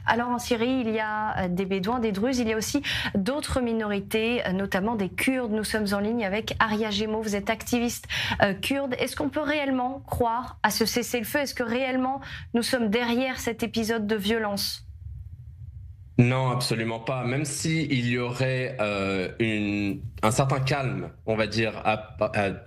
Alors en Syrie, il y a des Bédouins, des Druzes, il y a aussi d'autres minorités, notamment des Kurdes. Nous sommes en ligne avec Aria Gemo, vous êtes activiste kurde. Est-ce qu'on peut réellement croire à ce cessez-le-feu? Est-ce que réellement nous sommes derrière cet épisode de violence? Non, absolument pas. Même si il y aurait un certain calme, on va dire,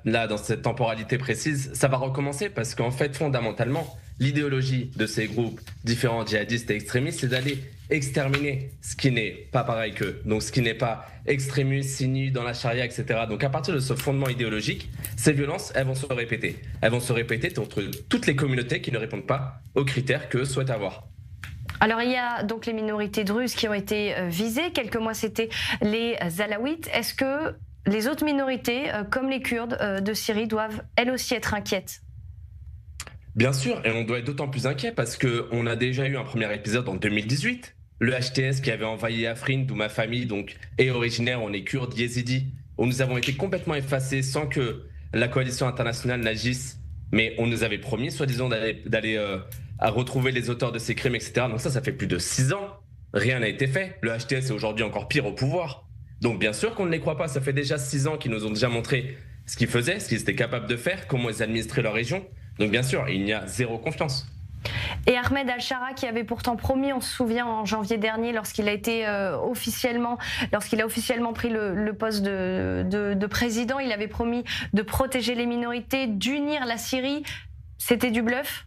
là, dans cette temporalité précise, ça va recommencer parce qu'en fait, fondamentalement, l'idéologie de ces groupes différents djihadistes et extrémistes, c'est d'aller exterminer ce qui n'est pas pareil qu'eux. Donc, ce qui n'est pas extrémiste, signé dans la charia, etc. Donc, à partir de ce fondement idéologique, ces violences, elles vont se répéter. Elles vont se répéter entre toutes les communautés qui ne répondent pas aux critères qu'eux souhaitent avoir. Alors il y a donc les minorités druzes qui ont été visées. Quelques mois, c'était les Alaouites. Est-ce que les autres minorités, comme les Kurdes de Syrie, doivent elles aussi être inquiètes? Bien sûr, et on doit être d'autant plus inquiet parce qu'on a déjà eu un premier épisode en 2018. Le HTS qui avait envahi Afrin, d'où ma famille donc, est originaire, on est kurdes, yézidis, où nous avons été complètement effacés sans que la coalition internationale n'agisse, mais on nous avait promis, soi-disant, d'aller à retrouver les auteurs de ces crimes, etc. Donc ça fait plus de 6 ans. Rien n'a été fait. Le HTS est aujourd'hui encore pire au pouvoir. Donc bien sûr qu'on ne les croit pas. Ça fait déjà 6 ans qu'ils nous ont déjà montré ce qu'ils faisaient, ce qu'ils étaient capables de faire, comment ils administraient leur région. Donc bien sûr, il n'y a zéro confiance. Et Ahmed Al-Shara, qui avait pourtant promis, on se souvient en janvier dernier, lorsqu'il a officiellement pris le poste de président, il avait promis de protéger les minorités, d'unir la Syrie. C'était du bluff?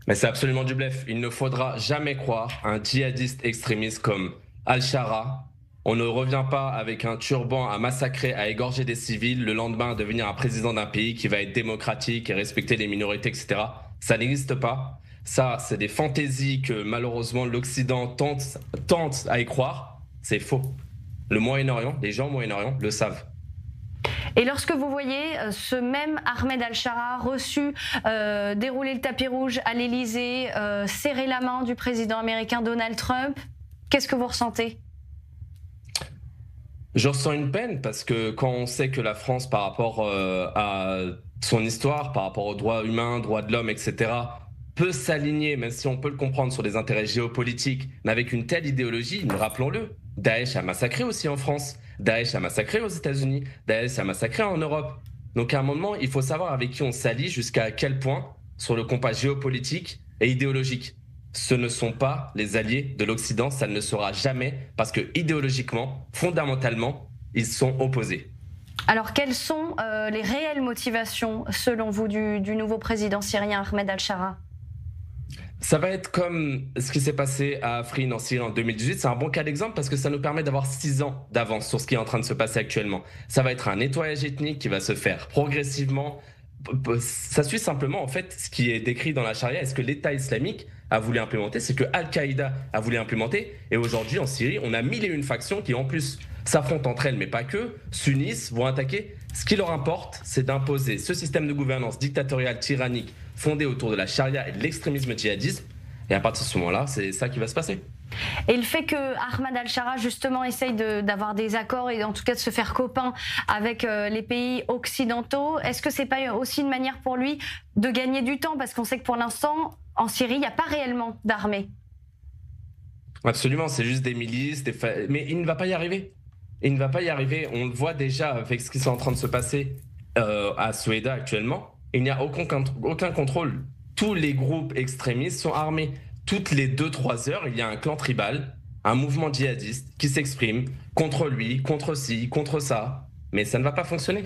Mais c'est absolument du bluff. Il ne faudra jamais croire à un djihadiste extrémiste comme Al-Shara. On ne revient pas avec un turban à massacrer, à égorger des civils, le lendemain à devenir un président d'un pays qui va être démocratique et respecter les minorités, etc. Ça n'existe pas. Ça, c'est des fantaisies que malheureusement l'Occident tente à y croire. C'est faux. Le Moyen-Orient, les gens au Moyen-Orient le savent. Et lorsque vous voyez ce même Ahmed Al-Shara reçu, dérouler le tapis rouge à l'Élysée, serrer la main du président américain Donald Trump, qu'est-ce que vous ressentez? Je ressens une peine parce que quand on sait que la France, par rapport à son histoire, par rapport aux droits humains, droits de l'homme, etc., peut s'aligner, même si on peut le comprendre, sur des intérêts géopolitiques, mais avec une telle idéologie, rappelons-le, Daesh a massacré aussi en France, Daesh a massacré aux États-Unis, Daesh a massacré en Europe. Donc à un moment, il faut savoir avec qui on s'allie, jusqu'à quel point, sur le compas géopolitique et idéologique. Ce ne sont pas les alliés de l'Occident, ça ne le sera jamais, parce que idéologiquement, fondamentalement, ils sont opposés. Alors, quelles sont les réelles motivations, selon vous, du nouveau président syrien Ahmed Al-Shara? Ça va être comme ce qui s'est passé à Afrin en Syrie en 2018. C'est un bon cas d'exemple parce que ça nous permet d'avoir 6 ans d'avance sur ce qui est en train de se passer actuellement. Ça va être un nettoyage ethnique qui va se faire progressivement. Ça suit simplement en fait ce qui est décrit dans la charia et ce que l'État islamique a voulu implémenter, c'est que Al-Qaïda a voulu implémenter. Et aujourd'hui en Syrie, on a 1001 factions qui en plus s'affrontent entre elles, mais pas que, s'unissent, vont attaquer. Ce qui leur importe, c'est d'imposer ce système de gouvernance dictatoriale, tyrannique, fondé autour de la charia et de l'extrémisme djihadiste. Et à partir de ce moment-là, c'est ça qui va se passer. Et le fait que Ahmed Al-Shara justement essaye d'avoir des accords et en tout cas de se faire copain avec les pays occidentaux, est-ce que c'est pas aussi une manière pour lui de gagner du temps? Parce qu'on sait que pour l'instant, en Syrie, il n'y a pas réellement d'armée. Absolument, c'est juste des milices, mais il ne va pas y arriver. Il ne va pas y arriver. On le voit déjà avec ce qui est en train de se passer à Soueïda actuellement. Il n'y a aucun contrôle. Tous les groupes extrémistes sont armés. Toutes les 2-3 heures, il y a un clan tribal, un mouvement djihadiste qui s'exprime contre lui, contre ci, contre ça. Mais ça ne va pas fonctionner.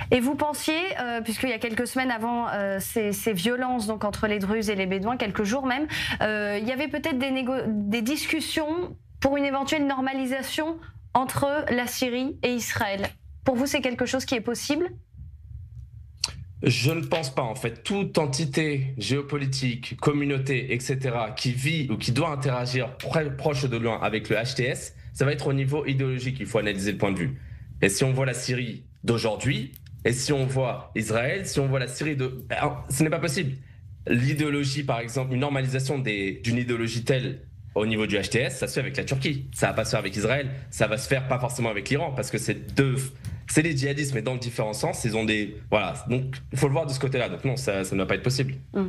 Et vous pensiez, puisqu'il y a quelques semaines avant ces violences donc, entre les Druzes et les Bédouins, quelques jours même, il y avait peut-être des discussions pour une éventuelle normalisation entre la Syrie et Israël. Pour vous, c'est quelque chose qui est possible ? Je ne pense pas, en fait. Toute entité géopolitique, communauté, etc., qui vit ou qui doit interagir proche de loin avec le HTS, ça va être au niveau idéologique, il faut analyser le point de vue. Et si on voit la Syrie d'aujourd'hui, et si on voit Israël, si on voit la Syrie de... ce n'est pas possible. L'idéologie, par exemple, une normalisation d'une idéologie telle au niveau du HTS, ça se fait avec la Turquie. Ça va pas se faire avec Israël. Ça va se faire pas forcément avec l'Iran, parce que c'est des djihadistes, mais dans différents sens. Ils ont des... Voilà. Donc, il faut le voir de ce côté-là. Donc non, ça ne va pas être possible.